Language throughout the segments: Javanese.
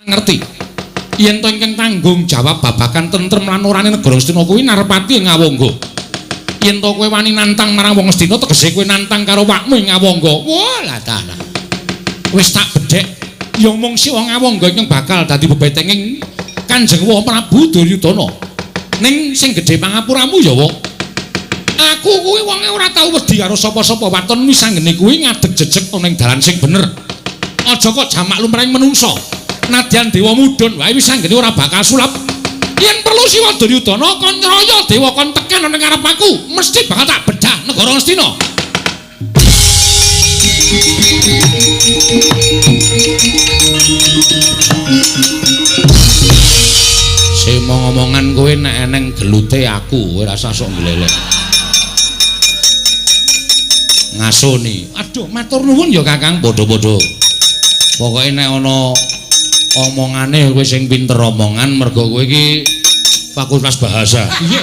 ngerti yen to ingkang tanggung jawab babagan tentrem lan orane negara Astina kuwi Narpati Ngawangga. Yen to kowe wani nantang marang wong Astina tegese kowe nantang karo wakmu Ngawangga. Wah lah ta. Wis tak bedhek ya mung si wong Ngawangga ingkang bakal dadi bebetenging Kanjeng Prabu Duryudana. Ning sing gedhe pangapuramu ya wong. Aku kuwi wonge ora tau wedi karo sapa-sapa waton wisanggene kuwi ngadeg jejeg ana ing dalan sing bener. Aja kok jamak lumrahing menungsa. Nadyan dewa mudhun wae wisanggene ora bakal sulap. Yen perlu Siwa Duryudana kon nyraya dewa kon tekan ana ngarep aku, mesti bakal tak bedah negara Astina. Ngomong-ngomongan kowe nek eneng gelute aku ora usah sok glelek. Ngasoni. Aduh, matur nuwun ya Kakang, padha-padha. Pokoke nek ana omongane kowe sing pinter omongan mergo kowe iki fakultas bahasa. Iya.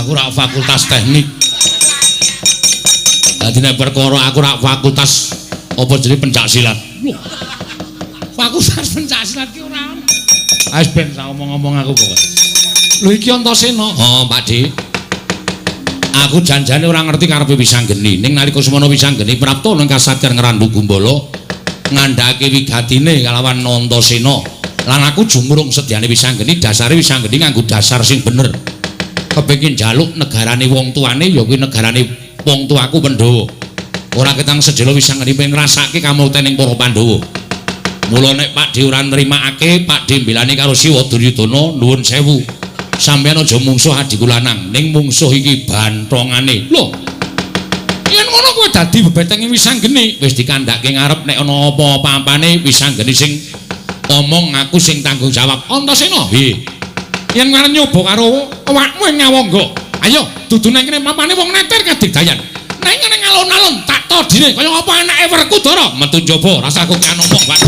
Aku rak fakultas teknik. Dadi nek perkara aku rak fakultas apa jenenge pencaksilat. Fakultas pencaksilat ki ora ono. Wis ben sak omong-omong aku kok. Lho iki Antasena. Oh, Pakde. Aku janjane ora ngerti karepe Wisanggeni. Ning nalika semana Wisanggeni prapta nang kasadyan ngrandu Gumbala ngandhake wigatine kalawan Antasena. Lan aku jumurung sedyane Wisanggeni, dasare Wisanggeni nganggo dasar sing bener. Kepengin njaluk negarane wong tuane ya kuwi negarane wong tuaku Pandhawa. Ora ketang sejelo Wisanggeni pengen ngrasake kamultening para Pandhawa. Mula nek Pakde ora nrimakake, Pakde mbelani karo Siwa Duryudana nuwun sewu. Sampeyan aja mungsuh adiku lanang, ning mungsuh iki bantongane. Lho. Yen ngono kowe dadi bebetenge Wisanggeni, wis dikandhake ngarep nek ana apa-apane Wisanggeni sing omong aku sing tanggung jawab. Antasena, nggih. Yen ngarep nyoba karo awakmu ing Ngawangga. Ayo, dudu nang kene papane wong neter kadigdayan. Nang ngene alon-alon tak todine kaya apa anake Werkudara metu njaba rasaku ki anomong, Pak.